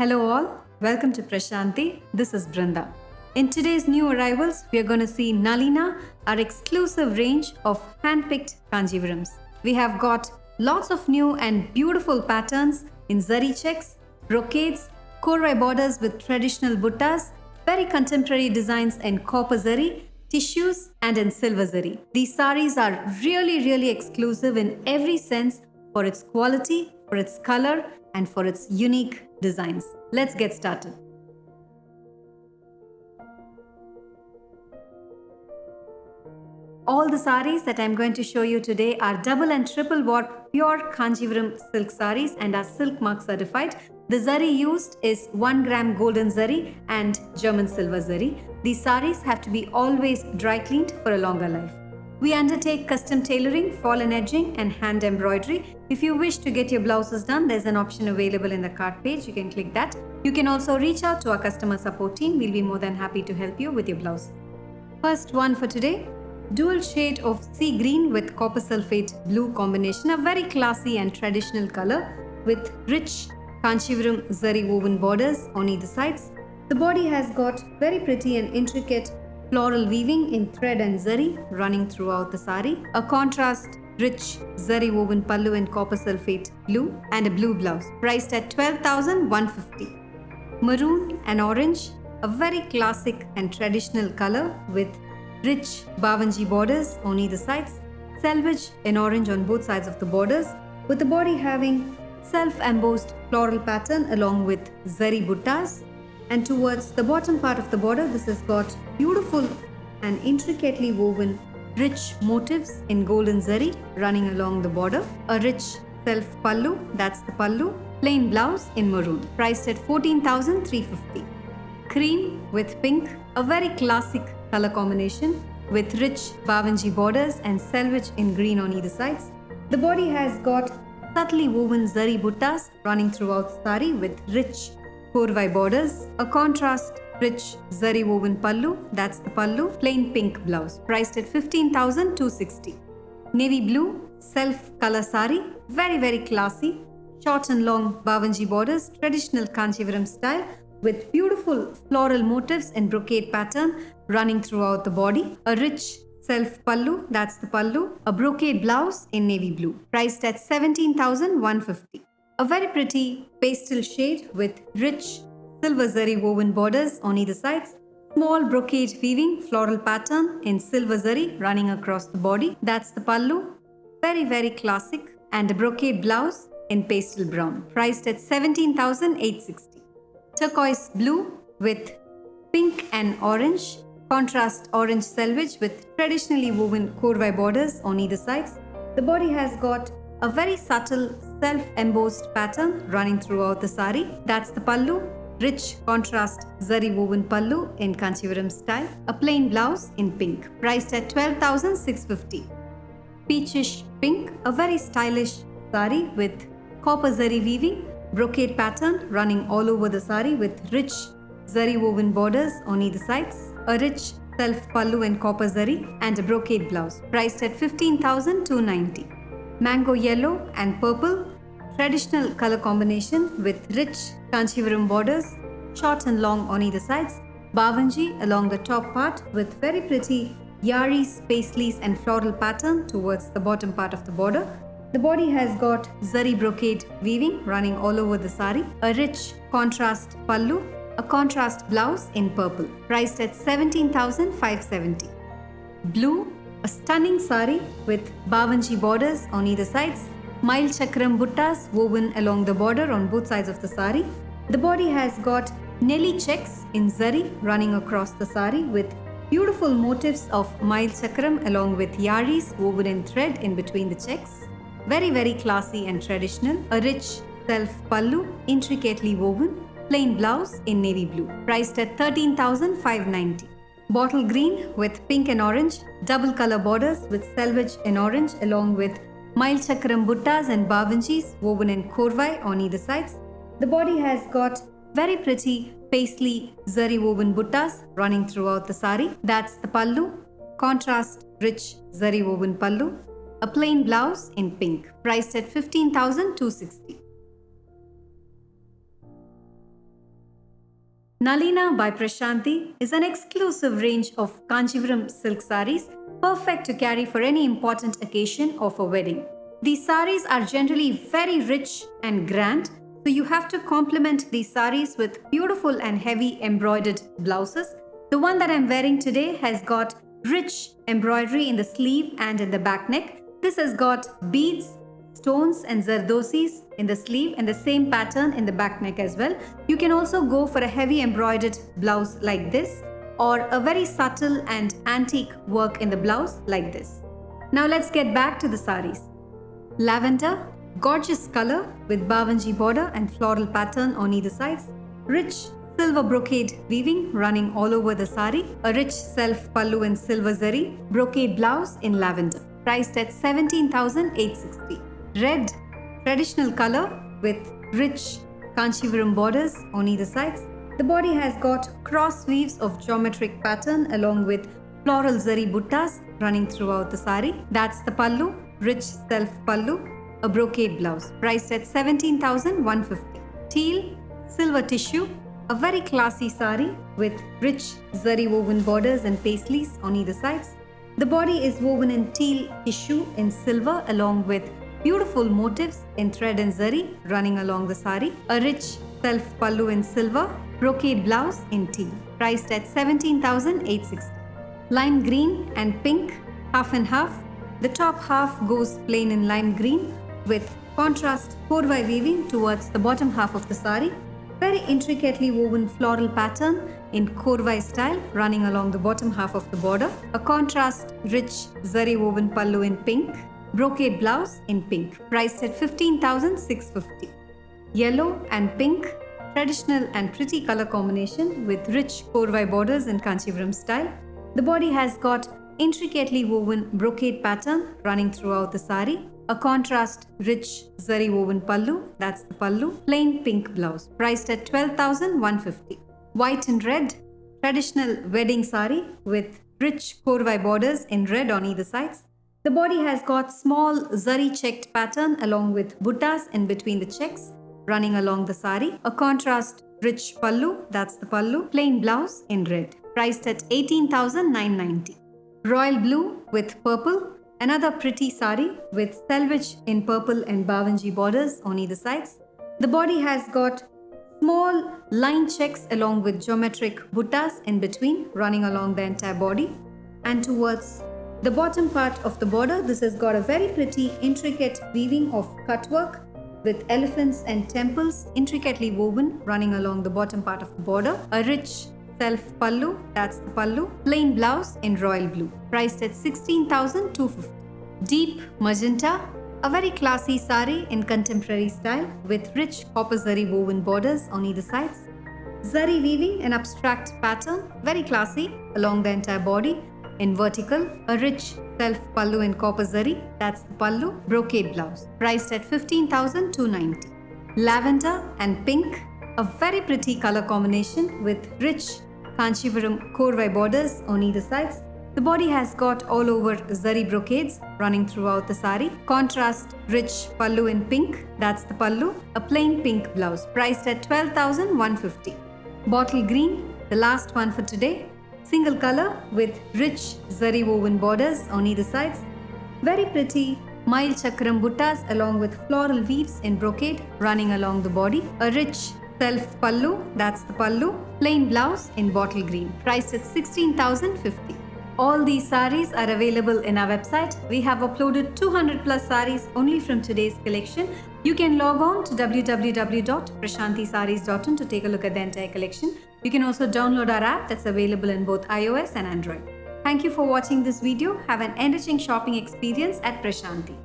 Hello all, welcome to Prashanti. This is Brinda. In today's new arrivals, we are going to see Nalina, our exclusive range of hand-picked Kanjivarams. We have got lots of new and beautiful patterns in zari checks, brocades, korwai borders with traditional buttas, very contemporary designs in copper zari, tissues and in silver zari. These saris are really exclusive in every sense for its quality, for its color and for its unique designs. Let's get started. All the saris that I'm going to show you today are double and triple watt pure Kanjivaram silk saris and are silk mark certified. The zari used is 1 gram golden zari and German silver zari. These saris have to be always dry cleaned for a longer life. We undertake custom tailoring, fall and edging and hand embroidery. If you wish to get your blouses done, there's an option available in the cart page. You can click that. You can also reach out to our customer support team. We'll be more than happy to help you with your blouse. First one for today, dual shade of sea green with copper sulfate blue combination, a very classy and traditional color with rich Kanchivaram zari woven borders on either sides. The body has got very pretty and intricate floral weaving in thread and zari running throughout the sari, a contrast rich zari woven pallu in copper sulfate blue and a blue blouse priced at 12,150. Maroon and orange, a very classic and traditional color with rich Bavanji borders on either sides, selvage in orange on both sides of the borders, with the body having self-embossed floral pattern along with zari buttas. And towards the bottom part of the border, this has got beautiful and intricately woven rich motifs in golden zari running along the border, a rich self pallu, that's the pallu, plain blouse in maroon, priced at 14,350. Cream with pink, a very classic color combination with rich Bavanji borders and selvage in green on either sides. The body has got subtly woven zari buttas running throughout the sari with rich korwai borders, a contrast rich zari woven pallu, that's the pallu, plain pink blouse, priced at 15,260. Navy blue self color sari, very classy, short and long Bavanji borders, traditional Kanchivaram style with beautiful floral motifs in brocade pattern running throughout the body, a rich self pallu, that's the pallu, a brocade blouse in navy blue, priced at 17,150. A very pretty pastel shade with rich silver zari woven borders on either sides, small brocade weaving floral pattern in silver zari running across the body, that's the pallu, very classic, and a brocade blouse in pastel brown, priced at 17,860. Turquoise blue with pink and orange, contrast orange selvage with traditionally woven korwai borders on either sides. The body has got a very subtle self-embossed pattern running throughout the sari. That's the pallu, rich contrast zari woven pallu in Kanchivaram style, a plain blouse in pink, priced at 12,650. Peachish pink, a very stylish sari with copper zari weaving, brocade pattern running all over the sari with rich zari woven borders on either sides, a rich self pallu in copper zari and a brocade blouse priced at 15,290. Mango yellow and purple, traditional color combination with rich Kanchivaram borders, short and long on either sides, Bavanji along the top part with very pretty yaris, paisleys and floral pattern towards the bottom part of the border. The body has got zari brocade weaving running all over the sari, a rich contrast pallu, a contrast blouse in purple, priced at 17,570. Blue, a stunning sari with Bavanji borders on either sides, Mail Chakram buttas woven along the border on both sides of the sari. The body has got Nelly checks in zari running across the sari with beautiful motifs of Mail Chakram along with yaris woven in thread in between the checks. Very classy and traditional, a rich self pallu, intricately woven, plain blouse in navy blue, priced at 13,590. Bottle green with pink and orange, double color borders with selvage in orange along with Mail Chakram buttas and Bavanjis woven in korwai on either sides. The body has got very pretty paisley zari woven buttas running throughout the sari. That's the pallu, contrast rich zari woven pallu, a plain blouse in pink, priced at 15,260. Nalina by Prashanti is an exclusive range of Kanchivaram silk sarees perfect to carry for any important occasion of a wedding. These sarees are generally very rich and grand, so you have to complement these sarees with beautiful and heavy embroidered blouses. The one that I'm wearing today has got rich embroidery in the sleeve and in the back neck. This has got beads, stones and zardosis in the sleeve and the same pattern in the back neck as well. You can also go for a heavy embroidered blouse like this or a very subtle and antique work in the blouse like this. Now let's get back to the sarees. Lavender, gorgeous color with bawanji border and floral pattern on either sides. Rich silver brocade weaving running all over the saree. A rich self pallu in silver zari. Brocade blouse in lavender. Priced at 17,860. Red, traditional color with rich Kanchivaram borders on either sides. The body has got cross weaves of geometric pattern along with floral zari buttas running throughout the saree. That's the pallu, rich self pallu, a brocade blouse, priced at 17,150. Teal, silver tissue, a very classy saree with rich zari woven borders and paisleys on either sides. The body is woven in teal tissue in silver along with beautiful motifs in thread and zari running along the saree. A rich self pallu in silver, brocade blouse in teal, priced at 17,860. Lime green and pink, half and half. The top half goes plain in lime green with contrast korvai weaving towards the bottom half of the saree. Very intricately woven floral pattern in korvai style running along the bottom half of the border. A contrast rich zari woven pallu in pink. Brocade blouse in pink, priced at 15,650. Yellow and pink, traditional and pretty color combination with rich korvai borders in Kanchivaram style. The body has got intricately woven brocade pattern running throughout the saree. A contrast rich zari woven pallu, that's the pallu. Plain pink blouse, priced at 12,150. White and red, traditional wedding saree with rich korvai borders in red on either sides. The body has got small zari checked pattern along with buttas in between the checks running along the saree. A contrast rich pallu, that's the pallu. Plain blouse in red, priced at 18,990. Royal blue with purple, another pretty saree with selvage in purple and bawanji borders on either sides. The body has got small line checks along with geometric buttas in between running along the entire body. And towards the bottom part of the border, this has got a very pretty intricate weaving of cutwork with elephants and temples intricately woven running along the bottom part of the border. A rich self pallu, that's the pallu. Plain blouse in royal blue, priced at 16,250. Deep magenta, a very classy saree in contemporary style with rich copper zari woven borders on either sides. Zari weaving an abstract pattern, very classy along the entire body. In vertical, a rich self pallu in copper zari, that's the pallu. Brocade blouse, priced at 15,290. Lavender and pink, a very pretty color combination with rich Kanchivaram korvai borders on either sides. The body has got all over zari brocades running throughout the saree. Contrast rich pallu in pink, that's the pallu. A plain pink blouse, priced at 12,150. Bottle green, the last one for today. Single color with rich zari woven borders on either sides. Very pretty Mail chakram buttas along with floral weaves in brocade running along the body. A rich self pallu, that's the pallu. Plain blouse in bottle green, priced at 16,050. All these sarees are available in our website. We have uploaded 200 plus sarees only from today's collection. You can log on to www.prashantisarees.in to take a look at the entire collection. You can also download our app that's available in both iOS and Android. Thank you for watching this video. Have an enriching shopping experience at Prashanti.